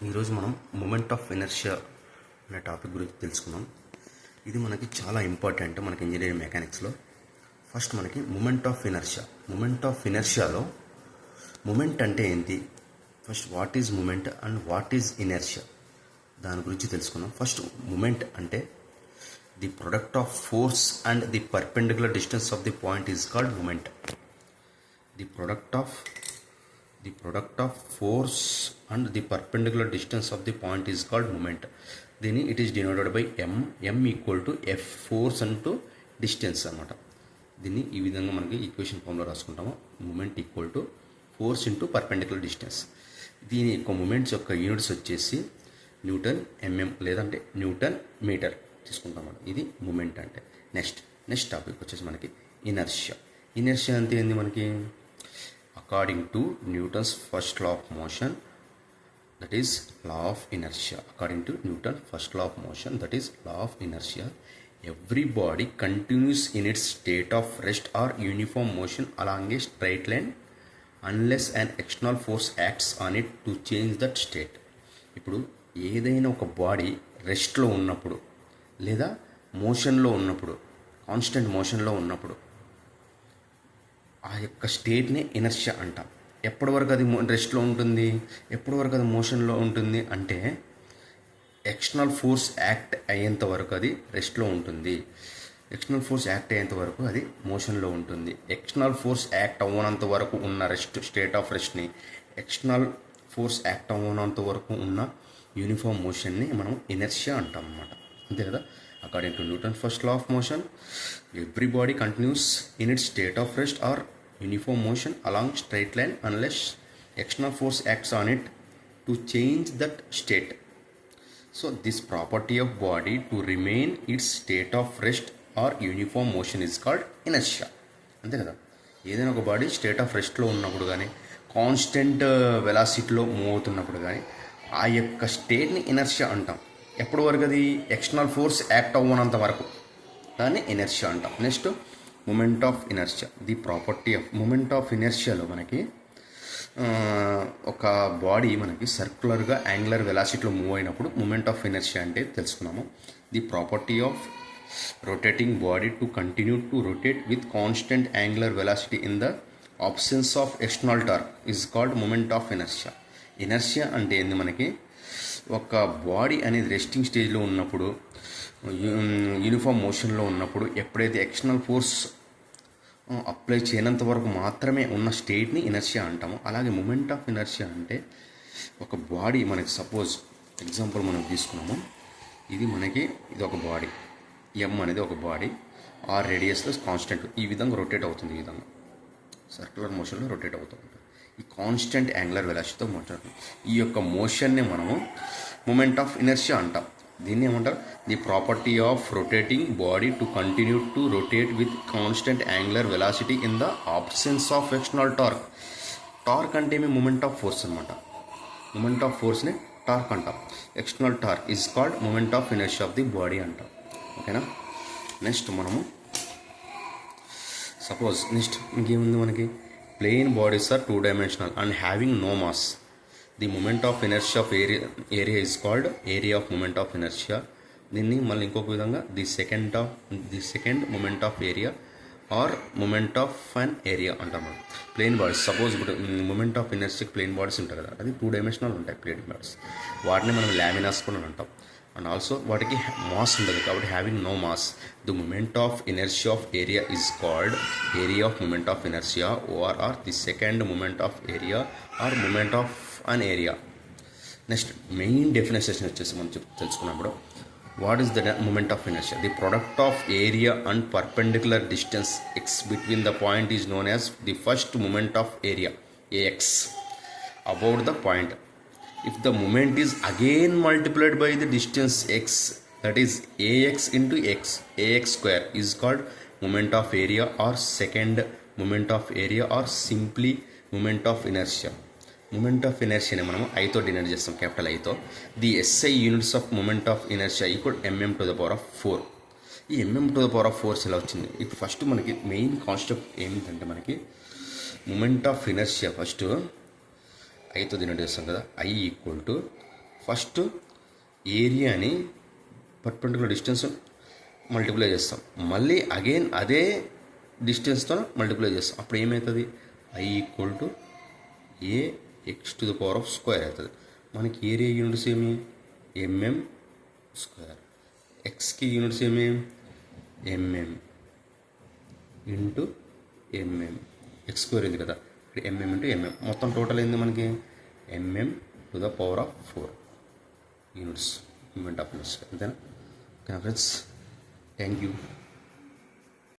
ఈరోజు మనం moment of inertia అనే టాపిక్ గురించి తెలుసుకుందాం. ఇది మనకి చాలా ఇంపార్టెంట్ మనకి ఇంజనీరింగ్ మెకానిక్స్లో. ఫస్ట్ మనకి మూమెంట్ ఆఫ్ ఇనర్షియాలో మూమెంట్ అంటే ఏంటి, first what is moment and what is inertia, దాని గురించి తెలుసుకుందాం. ఫస్ట్ మూమెంట్ అంటే the product of force and the perpendicular distance of the point is called moment. The product of force and the perpendicular distance of the point is called moment. దీన్ని it is denoted by m equal to f, force into distance అన్నమాట. దీన్ని ఈ విధంగా మనకి equation ఫామ్లో రాసుకుంటాము. Moment equal to force into perpendicular distance. దీని యొక్క మూమెంట్స్ యొక్క యూనిట్స్ వచ్చేసి న్యూటన్ ఎంఎం లేదంటే న్యూటన్ మీటర్ తీసుకుంటాం. ఇది మూమెంట్ అంటే. నెక్స్ట్ టాపిక్ వచ్చేసి మనకి ఇనర్షియా అంటే ఏంది మనకి, according to Newton's first law of motion, that is law of inertia. According to Newton's first law of motion, that is law of inertia, every body continues in its state of rest or uniform motion along a straight line unless an external force acts on it to change that state. ఇప్పుడు ఏదైనా ఒక body రెస్ట్లో ఉన్నప్పుడు లేదా మోషన్లో ఉన్నప్పుడు, constant మోషన్లో ఉన్నప్పుడు ఆ యొక్క స్టేట్ని ఇనర్షియా అంటాం. ఎప్పటి వరకు అది రెస్ట్లో ఉంటుంది, ఎప్పటి వరకు అది మోషన్లో ఉంటుంది అంటే ఎక్స్టర్నల్ ఫోర్స్ యాక్ట్ అయ్యేంత వరకు అది రెస్ట్లో ఉంటుంది. ఎక్స్టర్నల్ ఫోర్స్ యాక్ట్ అయ్యేంత వరకు అది మోషన్లో ఉంటుంది. ఎక్స్టర్నల్ ఫోర్స్ యాక్ట్ అవ్వనంత వరకు ఉన్న స్టేట్ ఆఫ్ రెస్ట్ని, ఎక్స్టర్నల్ ఫోర్స్ యాక్ట్ అవ్వనంత వరకు ఉన్న యూనిఫామ్ మోషన్ని మనం ఇనర్షియా అంటాం అన్నమాట. అంతే కదా. According to Newton's first law of motion, every body continues in its state of rest or uniform motion along straight line unless external force acts on it to change that state. So this property of body to remain its state of rest or uniform motion is called inertia. అంతే కదా. ఏదైనా ఒక body state of రెస్ట్లో ఉన్నప్పుడు కానీ, constant వెలాసిటీలో move అవుతున్నప్పుడు కానీ ఆ యొక్క స్టేట్ని ఇనర్షియా అంటాం. ఎప్పటి వరకు అది ఎక్స్టర్నల్ ఫోర్స్ యాక్ట్ అవ్వనంత వరకు దాన్ని ఇనర్షియా అంటాం. Next moment of inertia. The property of moment of ఇనర్షియాలో మనకి ఒక బాడీ మనకి సర్క్యులర్గా యాంగులర్ వెలాసిటీలో మూవ్ అయినప్పుడు మూమెంట్ ఆఫ్ ఇనర్షియా అంటే తెలుసుకున్నాము. The property of rotating body to continue to rotate with constant angular velocity in the absence of external torque is called moment of inertia. Inertia అంటే ఏంది మనకి, ఒక బాడీ అనేది resting స్టేజ్లో ఉన్నప్పుడు, యూనిఫామ్ మోషన్లో ఉన్నప్పుడు ఎప్పుడైతే ఎక్స్టర్నల్ ఫోర్స్ అప్లై చేయనంత వరకు మాత్రమే ఉన్న స్టేట్ని ఇనర్షియా అంటాము. అలాగే మూమెంట్ ఆఫ్ ఇనర్షియా అంటే ఒక బాడీ మనకి సపోజ్ ఎగ్జాంపుల్ మనం తీసుకున్నాము. ఇది ఒక బాడీ, ఎం అనేది ఒక బాడీ, ఆర్ రేడియస్లో కాన్స్టెంట్ ఈ విధంగా రొటేట్ అవుతుంది. ఈ విధంగా సర్క్యులర్ మోషన్లో రొటేట్ అవుతూ ఉంటుంది. ఈ కాన్స్టెంట్ యాంగులర్ వెలాసిటీతో మాట్లాడుతుంది. ఈ యొక్క మోషన్ని మనము మూమెంట్ ఆఫ్ ఇనర్షియా అంటాం. దీన్ని ఏమంటారు, the property of rotating body to continue to rotate with constant angular velocity in the absence of external torque. Torque అంటే ఏమి, మూమెంట్ ఆఫ్ ఫోర్స్ అనమాట. మూమెంట్ ఆఫ్ ఫోర్స్ని టార్క్ అంటాం. External torque is called moment of inertia of the body అంటాం. ఓకేనా. Next మనము suppose ఇంకేముంది మనకి, plane bodies are two-dimensional and having no mass. The moment of inertia of area is called area of moment of inertia. దీన్ని మళ్ళీ ఇంకొక విధంగా the second moment of area or moment of an area అంటాం. Plane bodies suppose ఇప్పుడు moment of inertia plane bodies ఉంటాయి కదా, అది 2 dimensional ఉంటాయి ప్లేన్ బాడీస్. వాటిని మనం లామినాస్ కూడా అంటాం. అండ్ ఆల్సో వాటికి మాస్ ఉండదు కాబట్టి having no mass. The moment of inertia of area is called area of moment of inertia or the second moment of area or moment of an area. Next main definition వచ్చేసి మనం తెలుసుకున్నప్పుడు, what is the moment of inertia? The product of area and perpendicular distance x between the point is known as the first moment of area A x about the point. If the moment is again multiplied by the distance x, that is ax into ax square is called moment of area or second moment of area or simply moment of inertia. Moment of inertia మనం ఐతో denote చేస్తాం, capital ఐతో. The SI units of moment of inertia equal mm to the power of 4. ఈ mm to the power of 4 ఎలా వచ్చింది? ఇప్పుడు first మనకి main concept ఏమిటంటే మనకి మూమెంట్ ఆఫ్ ఇనర్షియా ఫస్ట్ ఐతో డినోట్ చేస్తాం కదా, I ఈక్వల్ టు ఫస్ట్ ఏరియాని పర్పెండిక్యులర్ డిస్టెన్స్ మల్టిప్లై చేస్తాం, మళ్ళీ అగైన్ అదే డిస్టెన్స్తో మల్టిప్లై చేస్తాం. అప్పుడు ఏమవుతుంది? I equal to A X to the power of square అవుతుంది. మనకి ఏరియా యూనిట్స్ ఏమి? Mm square. ఎక్స్కి యూనిట్స్ ఏమి? Mm into mm. X square ఉంది కదా, ఇక్కడ ఎంఎం ఇంటూ ఎంఎం. మొత్తం టోటల్ ఏంది మనకి? Mm to the power of 4 units, moment of inertia. అంతేనా? Okay friends, thank you.